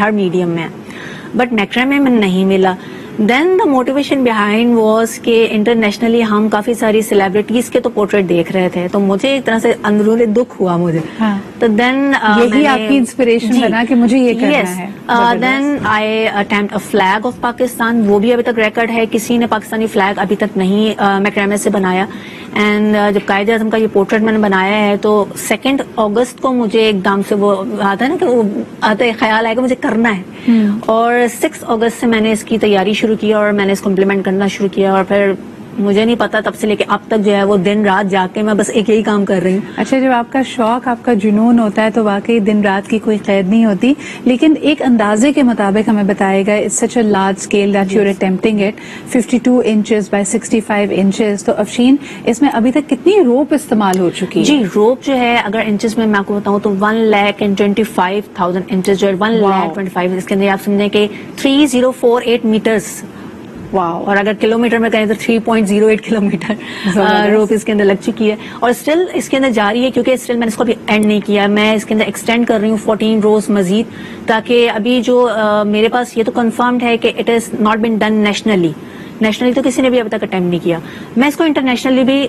ہر medium میں, but میکرامے میں نہیں ملا. دین دا موٹیویشن بیہائنڈ واز کہ انٹرنیشنلی ہم کافی ساری سیلیبریٹیز کے تو پورٹریٹ دیکھ رہے تھے, تو مجھے ایک طرح سے اندرونی دکھ ہوا مجھے. تو دین یہی آپ کی انسپریشن بنا کہ مجھے یہ کرنا ہے. Then I attempt a flag of Pakistan, وہ بھی ابھی تک ریکارڈ ہے, کسی نے پاکستانی فلیگ ابھی تک نہیں میکرامے سے بنایا. اینڈ جب قائد اعظم کا یہ پورٹریٹ میں نے بنایا ہے تو 2 اگست کو مجھے ایک دم سے وہ آتا ہے نا کہ وہ آتا ہے خیال آئے کہ مجھے کرنا ہے, اور 6 اگست سے میں نے اس کی تیاری شروع کی اور میں نے اس کو امپلیمنٹ کرنا شروع کیا, اور پھر مجھے نہیں پتا تب سے لے کے اب تک جو ہے وہ دن رات جا کے میں بس ایک یہی کام کر رہی ہوں. اچھا, جب آپ کا شوق, آپ کا جنون ہوتا ہے تو واقعی دن رات کی کوئی قید نہیں ہوتی, لیکن ایک اندازے کے مطابق ہمیں بتائے گا it's such a large scale that you are attempting it, 52 inches by 65 inches. تو افشین, اس میں ابھی تک کتنی روپ استعمال ہو چکی ہے؟ جی, روپ جو ہے اگر انچز میں آپ کو بتاؤں تو 1,25,000 انچز جو ہے 1,25,000, اس کے اندر آپ سمجھیں کہ 3048 میٹرز. واو. اور اگر کلومیٹر میں کہیں تو 3.08 کلومیٹر روپ اس کے اندر لگ چکی ہے, اور اسٹل اس کے اندر جاری ہے, کیونکہ اسٹل میں نے اس کو ابھی اینڈ نہیں کیا, میں اس کے اندر ایکسٹینڈ کر رہی ہوں 14 روز مزید, تاکہ ابھی جو میرے پاس یہ تو کنفرمڈ ہے کہ it is not been done nationally تو کسی نے بھی ابھی تک اٹیمپٹ نہیں کیا. میں اس کو انٹرنیشنلی بھی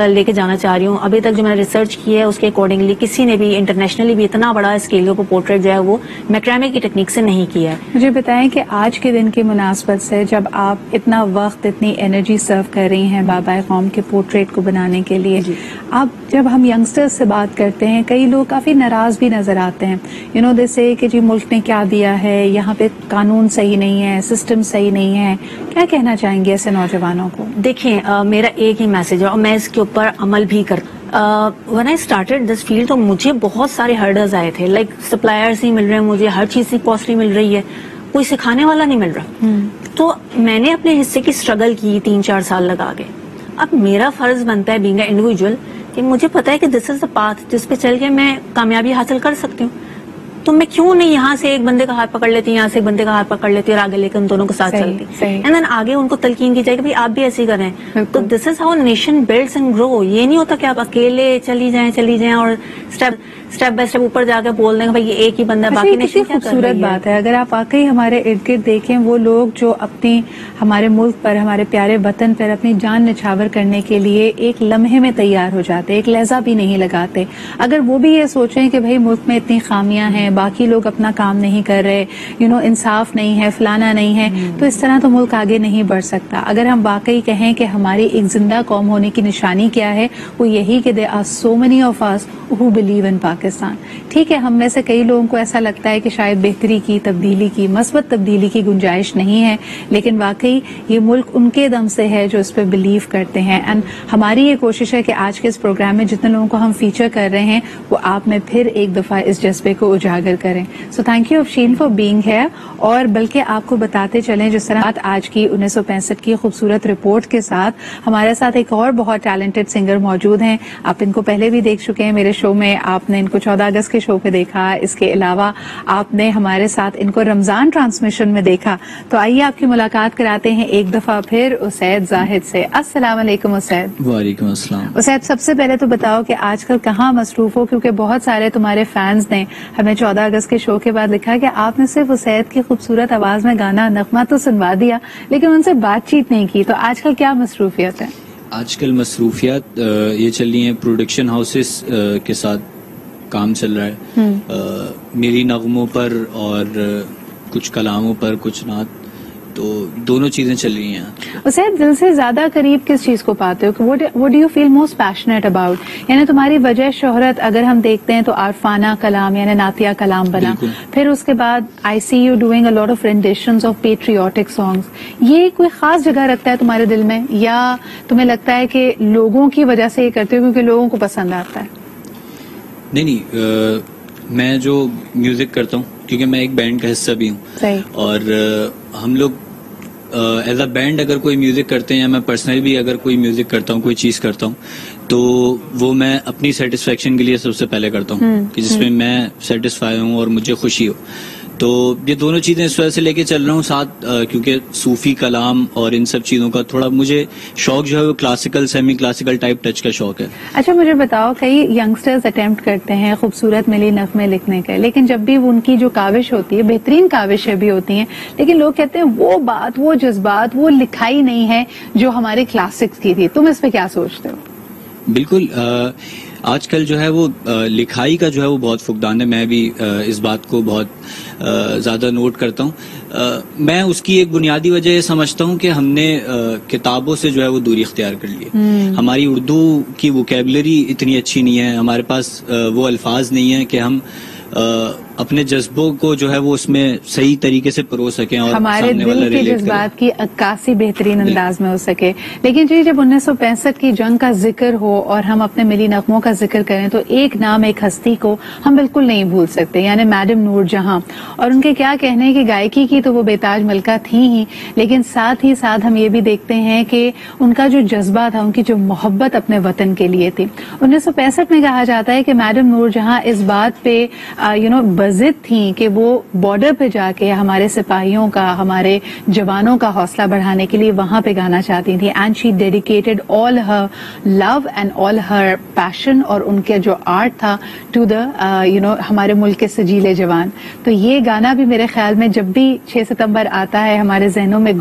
لے کے جانا چاہ رہی ہوں. ابھی تک جو میں نے ریسرچ کی ہے اس کے اکارڈنگلی کسی نے بھی انٹرنیشنلی بھی اتنا بڑا اسکیل پر پورٹریٹ جو ہے وہ میکرامے کی ٹیکنیک سے نہیں کیا ہے. مجھے بتائیں کہ آج کے دن کی مناسبت سے جب آپ اتنا وقت, اتنی انرجی سرو کر رہی ہیں بابائے قوم کے پورٹریٹ کو بنانے کے لیے, آپ جب ہم ینگسٹر سے بات کرتے ہیں کئی لوگ کافی ناراض بھی نظر آتے ہیں, دے سے کہ جی ملک نے کیا دیا ہے, یہاں پہ قانون صحیح نہیں ہے, سسٹم صحیح نہیں ہے, کیا کہنا چاہیں گے ایسے نوجوانوں کو؟ دیکھیں, میرا ایک ہی میسج ہے اور میں اس کے اوپر عمل بھی کرتا. when I started this field تو مجھے بہت سارے ہرڈلز آئے تھے, لائک سپلائرز نہیں مل رہے مجھے, ہر چیز سے کاسٹلی مل رہی ہے, کوئی سکھانے والا نہیں مل رہا. تو میں نے اپنے حصے کی اسٹرگل کی 3-4 سال لگا کے. اب میرا فرض بنتا ہے بینگ اے انڈیویجول کہ مجھے پتا ہے کہ دس از دا پاتھ جس پہ چل کے میں کامیابی حاصل کر سکتی ہوں, تو میں کیوں نہیں یہاں سے ایک بندے کا ہاتھ پکڑ لیتی ہوں, یہاں سے ایک بندے کا ہاتھ پکڑ لیتی اور آگے لے کے ان دونوں کے ساتھ چلتی, اینڈ دین آگے ان کو تلقین کی جائے کہ آپ بھی ایسے ہی کریں. تو this is how nation builds and grow. یہ نہیں ہوتا کہ آپ اکیلے چلی جائیں اور اسٹیپ بائی اسٹیپ اوپر جا کے بول دیں کہ بھائی یہ ایک ہی بندہ, باقی نیشن کیا کر رہی ہے. خوبصورت بات ہے. اگر آپ واقعی ہمارے ارد گرد دیکھیں, وہ لوگ جو اپنی ہمارے ملک پر, ہمارے پیارے وطن پر اپنی جان نچھاور کرنے کے لیے ایک لمحے میں تیار ہو جاتے, ایک لہجہ بھی نہیں لگاتے, اگر وہ بھی یہ سوچیں کہ بھائی ملک میں اتنی خامیاں ہیں, باقی لوگ اپنا کام نہیں کر رہے, انصاف نہیں ہے, فلانا نہیں ہے, تو اس طرح تو ملک آگے نہیں بڑھ سکتا. اگر ہم واقعی کہیں کہ ہماری ایک زندہ قوم ہونے کی نشانی کیا ہے, وہ یہی کہ there are so many of us who believe in Pakistan. ٹھیک ہے, ہم میں سے کئی لوگوں کو ایسا لگتا ہے کہ شاید بہتری کی, تبدیلی کی, مثبت تبدیلی کی گنجائش نہیں ہے, لیکن واقعی یہ ملک ان کے دم سے ہے جو اس پہ بلیو کرتے ہیں. اینڈ ہماری یہ کوشش ہے کہ آج کے اس پروگرام میں جتنے لوگوں کو ہم فیچر کر رہے ہیں وہ آپ میں پھر ایک دفعہ اس جذبے کو اجاگر کریں. So thank you Afshin for being here. اور بلکہ آپ کو بتاتے چلیں جس طرح آج کی 1965 کی خوبصورت رپورٹ کے ساتھ ہمارے ساتھ ایک اور بہت ٹیلنٹڈ سنگر موجود ہیں. آپ ان کو پہلے بھی دیکھ چکے ہیں میرے شو میں, آپ نے ان کو 14 اگست کے شو پہ دیکھا, اس کے علاوہ آپ نے ہمارے ساتھ ان کو رمضان ٹرانسمیشن میں دیکھا. تو آئیے آپ کی ملاقات کراتے ہیں ایک دفعہ پھر اسید زاہد سے. السلام علیکم اسید. وعلیکم السلام. اسید, سب سے پہلے تو بتاؤ کہ آج کل کہاں مصروف ہو, کیونکہ بہت سارے تمہارے فینز نے ہمیں 14 اگست کے شو کے بعد لکھا کہ آپ نے صرف اسید کی خوبصورت آواز میں گانا نغمہ تو سنوا دیا لیکن ان سے بات چیت نہیں کی. تو آج کل کیا مصروفیت ہے؟ آج کل مصروفیات یہ چل رہی ہیں, پروڈکشن ہاؤسز کے ساتھ کام چل رہا ہے میری نغموں پر اور کچھ کلاموں پر, کچھ نعت, تو دونوں چیزیں چل رہی ہیں. اسید, دل سے زیادہ قریب کس چیز کو پاتے ہو, کہ what do you feel most passionate about؟ یعنی تمہاری وجہ شہرت اگر ہم دیکھتے ہیں تو عارفانہ کلام یعنی نعتیہ کلام بنا, پھر اس کے بعد I see you doing a lot of renditions of patriotic songs. یہ کوئی خاص جگہ رکھتا ہے تمہارے دل میں, یا تمہیں لگتا ہے کہ لوگوں کی وجہ سے یہ کرتے ہو کیونکہ لوگوں کو پسند آتا ہے؟ نہیں, میں جو میوزک کرتا ہوں کیونکہ میں ایک بینڈ کا حصہ بھی ہوں, اور ہم لوگ ایز اے بینڈ اگر کوئی میوزک کرتے ہیں, یا میں پرسنلی بھی اگر کوئی میوزک کرتا ہوں, کوئی چیز کرتا ہوں, تو وہ میں اپنی سیٹسفیکشن کے لیے سب سے پہلے کرتا ہوں کہ جس میں میں سیٹسفائی ہوں اور مجھے خوشی ہو. تو یہ دونوں چیزیں اس وجہ سے لے کے چل رہا ہوں ساتھ، کیونکہ صوفی کلام اور ان سب چیزوں کا تھوڑا مجھے شوق جو ہے وہ classical semi classical type touch کا شوق ہے. اچھا مجھے بتاؤ، کئی ینگسٹرز اٹیمپٹ کرتے ہیں خوبصورت ملی نغمے لکھنے کا، لیکن جب بھی ان کی جو کاوش ہوتی ہے، بہترین کاوشیں بھی ہوتی ہیں، لیکن لوگ کہتے ہیں وہ بات، وہ جذبات، وہ لکھائی نہیں ہے جو ہمارے کلاسکس کی تھی. تم اس پہ کیا سوچتے ہو؟ بالکل، آج کل جو ہے وہ لکھائی کا جو ہے وہ بہت فقدان ہے. میں بھی اس بات کو بہت زیادہ نوٹ کرتا ہوں. میں اس کی ایک بنیادی وجہ یہ سمجھتا ہوں کہ ہم نے کتابوں سے جو ہے وہ دوری اختیار کر لی ہے. ہماری اردو کی ووکیبلری اتنی اچھی نہیں ہے، ہمارے پاس وہ الفاظ نہیں ہیں کہ ہم اپنے جذبوں کو جو ہے وہ اس میں صحیح طریقے سے پرو سکیں اور ہمارے دل کے جذبات کی عکاسی بہترین انداز میں ہو سکے. لیکن جی جب 1965 کی جنگ کا ذکر ہو اور ہم اپنے ملی نغموں کا ذکر کریں تو ایک نام، ایک ہستی کو ہم بالکل نہیں بھول سکتے، یعنی میڈم نور جہاں. اور ان کے کیا کہنے کہ گائیکی کی تو وہ بیتاج ملکہ تھی ہی، لیکن ساتھ ہی ساتھ ہم یہ بھی دیکھتے ہیں کہ ان کا جو جذبہ تھا، ان کی جو محبت اپنے وطن کے لیے تھی. 1965 میں کہا جاتا ہے کہ میڈم نور جہاں اس بات پہ بضد تھیں کہ وہ بارڈر پہ جا کے ہمارے سپاہیوں کا، ہمارے جوانوں کا حوصلہ بڑھانے کے لیے وہاں پہ گانا چاہتی تھیں. And she dedicated all her love and all her passion اور ان کے جو آرٹ تھا ٹو دا ہمارے ملک کے سجیلے جوان. تو یہ گانا بھی میرے خیال میں جب بھی 6 ستمبر آتا ہے ہمارے ذہنوں میں